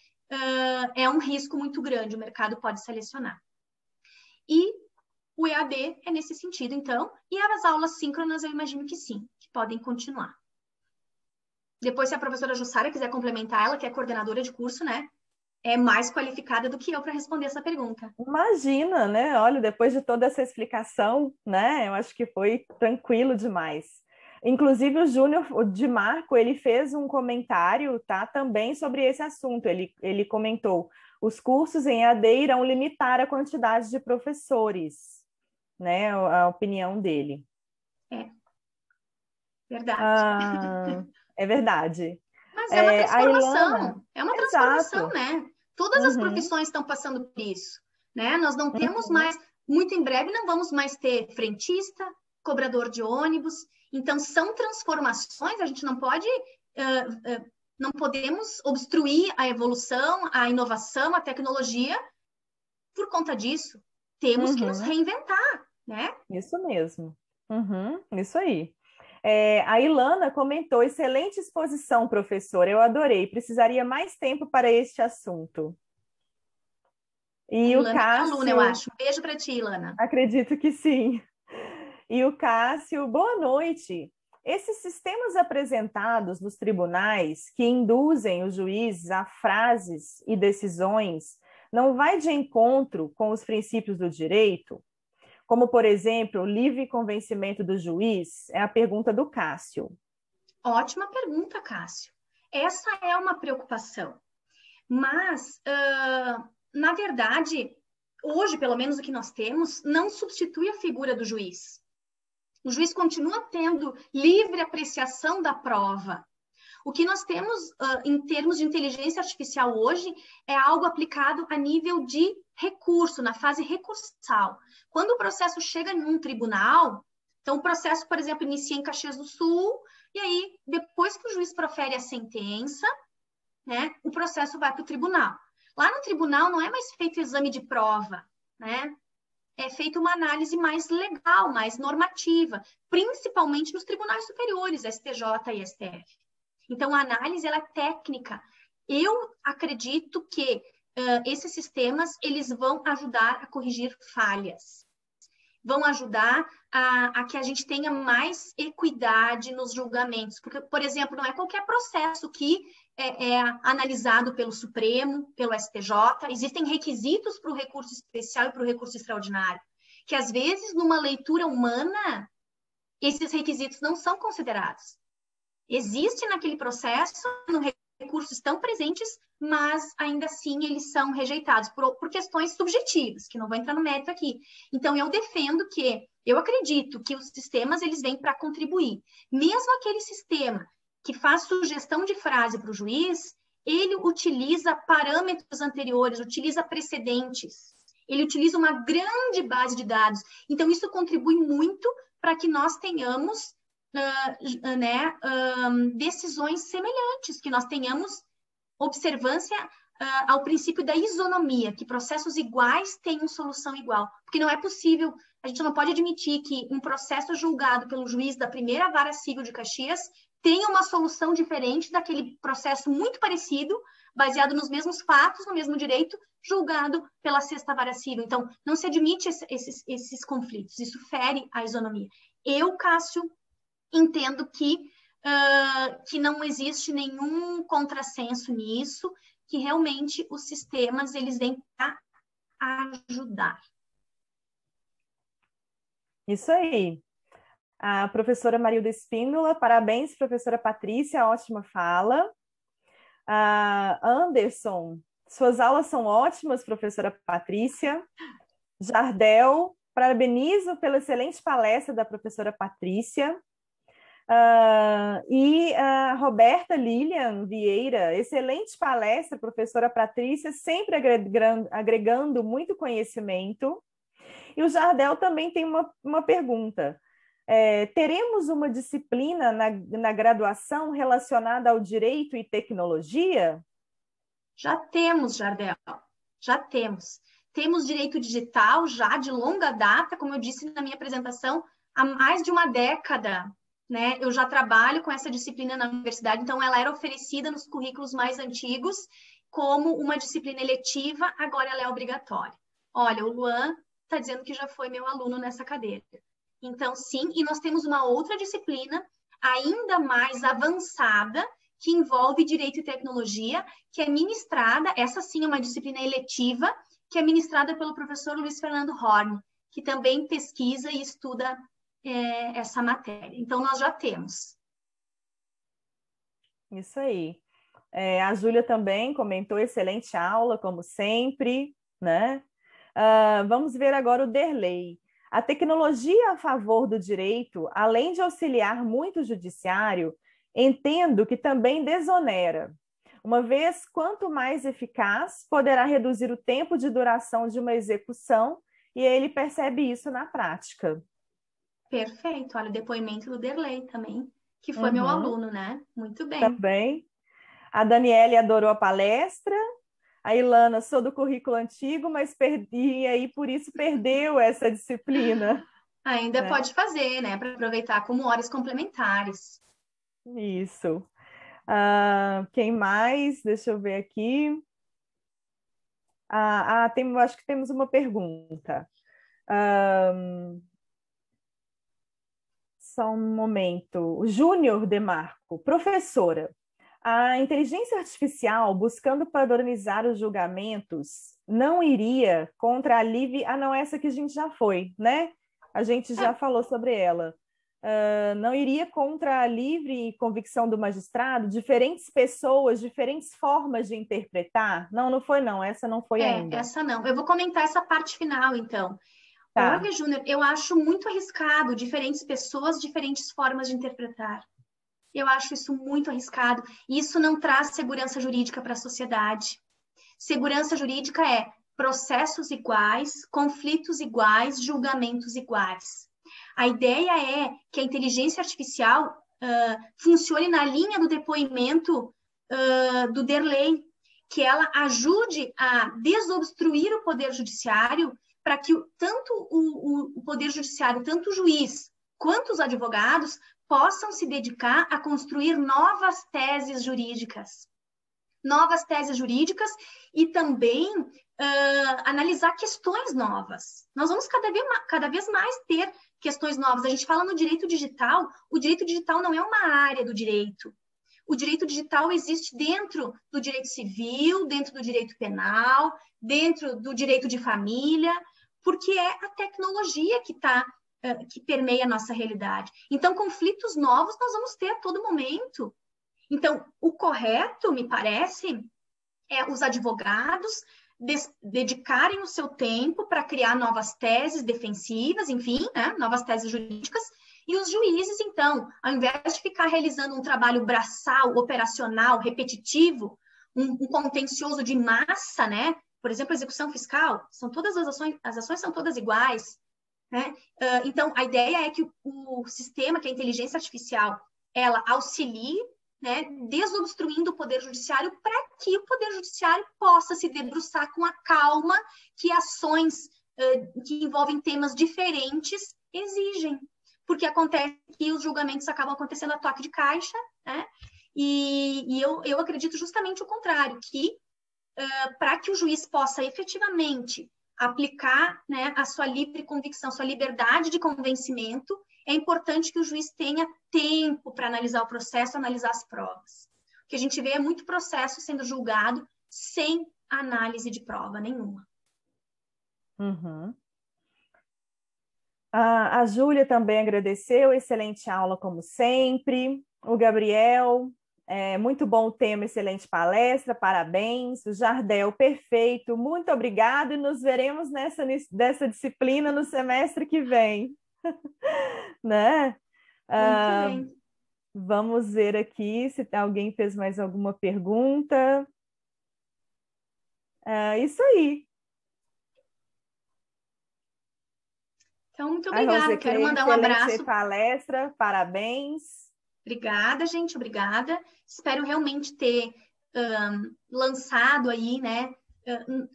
S3: é um risco muito grande, o mercado pode selecionar. E o EAD é nesse sentido, então, e as aulas síncronas eu imagino que sim, que podem continuar. Depois, se a professora Jussara quiser complementar, ela que é coordenadora de curso, né, é mais qualificada do que eu para responder essa pergunta.
S2: Imagina, né? Olha, depois de toda essa explicação, né, eu acho que foi tranquilo demais. Inclusive, o Júnior de Marco, ele fez um comentário, tá, também sobre esse assunto. Ele comentou, os cursos em EAD irão limitar a quantidade de professores, né, a opinião dele.
S3: Verdade.
S2: É verdade.
S3: Mas é uma transformação,
S2: Ilana...
S3: é uma transformação, né? Todas as profissões estão passando por isso, né? Nós não temos mais, muito em breve não vamos mais ter frentista, cobrador de ônibus. Então, são transformações, a gente não pode, não podemos obstruir a evolução, a inovação, a tecnologia por conta disso. Temos que nos reinventar, né?
S2: Isso mesmo. Isso aí. A Ilana comentou, excelente exposição, professora, eu adorei, precisaria mais tempo para este assunto. E
S3: Ilana,
S2: o Cássio...
S3: aluna, eu acho. Beijo para ti, Ilana.
S2: Acredito que sim. E o Cássio, boa noite. Esses sistemas apresentados nos tribunais que induzem os juízes a frases e decisões não vai de encontro com os princípios do direito? Como, por exemplo, o livre convencimento do juiz? É a pergunta do Cássio.
S3: Ótima pergunta, Cássio. Essa é uma preocupação. Mas, na verdade, hoje, pelo menos o que nós temos, não substitui a figura do juiz. O juiz continua tendo livre apreciação da prova. O que nós temos em termos de inteligência artificial hoje é algo aplicado a nível de recurso, na fase recursal. Quando o processo chega em um tribunal, então o processo, por exemplo, inicia em Caxias do Sul, e aí, depois que o juiz profere a sentença, né, o processo vai para o tribunal. Lá no tribunal não é mais feito exame de prova, né? É feita uma análise mais legal, mais normativa, principalmente nos tribunais superiores, STJ e STF. Então, a análise ela é técnica. Eu acredito que esses sistemas eles vão ajudar a corrigir falhas, vão ajudar a que a gente tenha mais equidade nos julgamentos. Porque, por exemplo, não é qualquer processo que é analisado pelo Supremo, pelo STJ. Existem requisitos para o recurso especial e para o recurso extraordinário, que às vezes, numa leitura humana, esses requisitos não são considerados. Existe naquele processo, no recurso estão presentes, mas ainda assim eles são rejeitados por questões subjetivas, que não vou entrar no mérito aqui. Então, eu acredito que os sistemas eles vêm para contribuir. Mesmo aquele sistema que faz sugestão de frase para o juiz, ele utiliza parâmetros anteriores, utiliza precedentes, ele utiliza uma grande base de dados. Então, isso contribui muito para que nós tenhamos decisões semelhantes, que nós tenhamos observância ao princípio da isonomia, que processos iguais tenham solução igual. Porque não é possível, a gente não pode admitir que um processo julgado pelo juiz da primeira vara civil de Caxias tenha uma solução diferente daquele processo muito parecido, baseado nos mesmos fatos, no mesmo direito, julgado pela sexta vara civil. Então, não se admite esses conflitos, isso fere a isonomia. Eu, Cássio, entendo que não existe nenhum contrassenso nisso, que realmente os sistemas eles vêm para ajudar.
S2: Isso aí. A professora Marilda Espíndola, parabéns, professora Patrícia, ótima fala. Anderson, suas aulas são ótimas, professora Patrícia. Jardel, parabenizo pela excelente palestra da professora Patrícia. E a Roberta Lilian Vieira, excelente palestra, professora Patrícia, sempre agregando muito conhecimento. E o Jardel também tem uma pergunta. Teremos uma disciplina na graduação relacionada ao direito e tecnologia?
S3: Já temos, Jardel, já temos. Temos direito digital já de longa data, como eu disse na minha apresentação, há mais de uma década, né? Eu já trabalho com essa disciplina na universidade, então ela era oferecida nos currículos mais antigos como uma disciplina eletiva, agora ela é obrigatória. Olha, o Luan está dizendo que já foi meu aluno nessa cadeira. Então, sim, e nós temos uma outra disciplina ainda mais avançada, que envolve direito e tecnologia, que é ministrada, essa sim é uma disciplina eletiva, que é ministrada pelo professor Luiz Fernando Horn, que também pesquisa e estuda essa matéria. Então, nós já temos.
S2: Isso aí. A Júlia também comentou, excelente aula, como sempre, né? Vamos ver agora o Derlei. A tecnologia a favor do direito, além de auxiliar muito o judiciário, entendo que também desonera. Uma vez, quanto mais eficaz, poderá reduzir o tempo de duração de uma execução, e ele percebe isso na prática.
S3: Perfeito. Olha, o depoimento do Derlei também, que foi meu aluno, né? Muito bem.
S2: Também. A Daniele adorou a palestra. A Ilana, sou do currículo antigo, mas perdi, e aí por isso perdeu essa disciplina.
S3: Ainda pode fazer, né? Para aproveitar como horas complementares.
S2: Isso. Quem mais? Deixa eu ver aqui. Acho que temos uma pergunta. Só um momento. Júnior Demarco, professora. A inteligência artificial, buscando padronizar os julgamentos, não iria contra a livre... não, essa que a gente já foi, né? A gente já falou sobre ela. Não iria contra a livre convicção do magistrado, diferentes pessoas, diferentes formas de interpretar? Não, não foi não, essa não foi ainda.
S3: Essa não. Eu vou comentar essa parte final, então.
S2: Tá.
S3: Olha, Júnior, eu acho muito arriscado diferentes pessoas, diferentes formas de interpretar. Eu acho isso muito arriscado. Isso não traz segurança jurídica para a sociedade. Segurança jurídica é processos iguais, conflitos iguais, julgamentos iguais. A ideia é que a inteligência artificial funcione na linha do depoimento do Derlei, que ela ajude a desobstruir o poder judiciário para que tanto o poder judiciário, tanto o juiz quanto os advogados possam se dedicar a construir novas teses jurídicas. Novas teses jurídicas e também analisar questões novas. Nós vamos cada vez mais ter questões novas. A gente fala no direito digital, o direito digital não é uma área do direito. O direito digital existe dentro do direito civil, dentro do direito penal, dentro do direito de família, porque é a tecnologia que permeia a nossa realidade. Então, conflitos novos nós vamos ter a todo momento. Então, o correto, me parece, é os advogados dedicarem o seu tempo para criar novas teses defensivas, enfim, né, novas teses jurídicas, e os juízes, então, ao invés de ficar realizando um trabalho braçal, operacional, repetitivo, um contencioso de massa, né? Por exemplo, execução fiscal, são todas as ações são todas iguais, né? Então, a ideia é que o sistema, que a inteligência artificial, ela auxilie, né, desobstruindo o Poder Judiciário para que o Poder Judiciário possa se debruçar com a calma que ações que envolvem temas diferentes exigem. porque acontece que os julgamentos acabam acontecendo a toque de caixa, né? E eu acredito justamente o contrário, que para que o juiz possa efetivamente aplicar, né, a sua livre convicção, sua liberdade de convencimento, é importante que o juiz tenha tempo para analisar o processo, analisar as provas. O que a gente vê é muito processo sendo julgado sem análise de prova nenhuma.
S2: Uhum. A Júlia também agradeceu, excelente aula como sempre. O Gabriel, muito bom o tema, excelente palestra, parabéns. O Jardel, perfeito, muito obrigado e nos veremos dessa disciplina no semestre que vem. Né?
S3: Muito bem.
S2: Vamos ver aqui se alguém fez mais alguma pergunta. Isso aí.
S3: Então, muito obrigada. Quero mandar um abraço.
S2: Palestra, parabéns.
S3: Obrigada, gente, obrigada. Espero realmente ter lançado aí, né,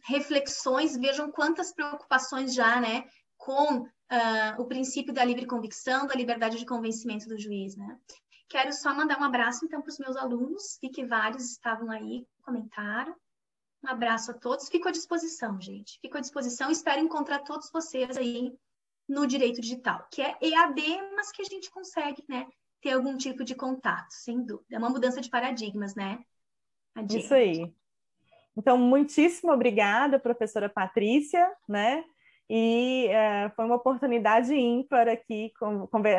S3: reflexões. Vejam quantas preocupações já, né, com o princípio da livre convicção, da liberdade de convencimento do juiz, né. Quero só mandar um abraço, então, para os meus alunos. Vi que vários estavam aí, comentaram. Um abraço a todos. Fico à disposição, gente. Fico à disposição. Espero encontrar todos vocês aí no Direito Digital, que é EAD, mas que a gente consegue, né, ter algum tipo de contato, sem dúvida. É uma mudança de paradigmas, né?
S2: Isso aí. Então, muitíssimo obrigada, professora Patrícia, né? E foi uma oportunidade ímpar aqui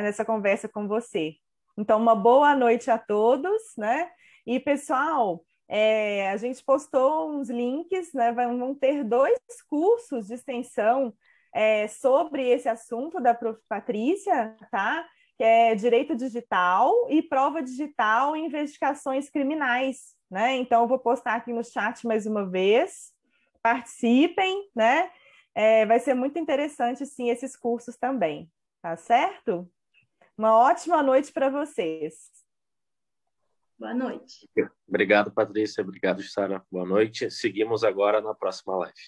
S2: nessa conversa com você. Então, uma boa noite a todos, né? E, pessoal, a gente postou uns links, né? Vão ter 2 cursos de extensão sobre esse assunto da prof. Patrícia, tá? Que é Direito Digital e Prova Digital em Investigações Criminais, né? Então, eu vou postar aqui no chat mais uma vez. Participem, né? Vai ser muito interessante, sim, esses cursos também, tá certo? Uma ótima noite para vocês.
S3: Boa noite.
S1: Obrigado, Patrícia. Obrigado, Sara. Boa noite. Seguimos agora na próxima live.